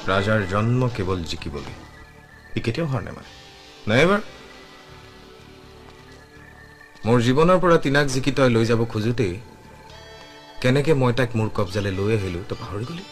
ৰাজাৰ জন্ম কেৱল জিকিবলৈ ই কেতিয়াও হাৰ নেমানে নাইবাৰ মোৰ জীৱনৰ পৰা তিনাক জিকি তই লৈ যাব খোজোতেই কেনেকে মই তাক মোৰ কব্জালৈ লৈ আহিলো তো পাহৰি গলি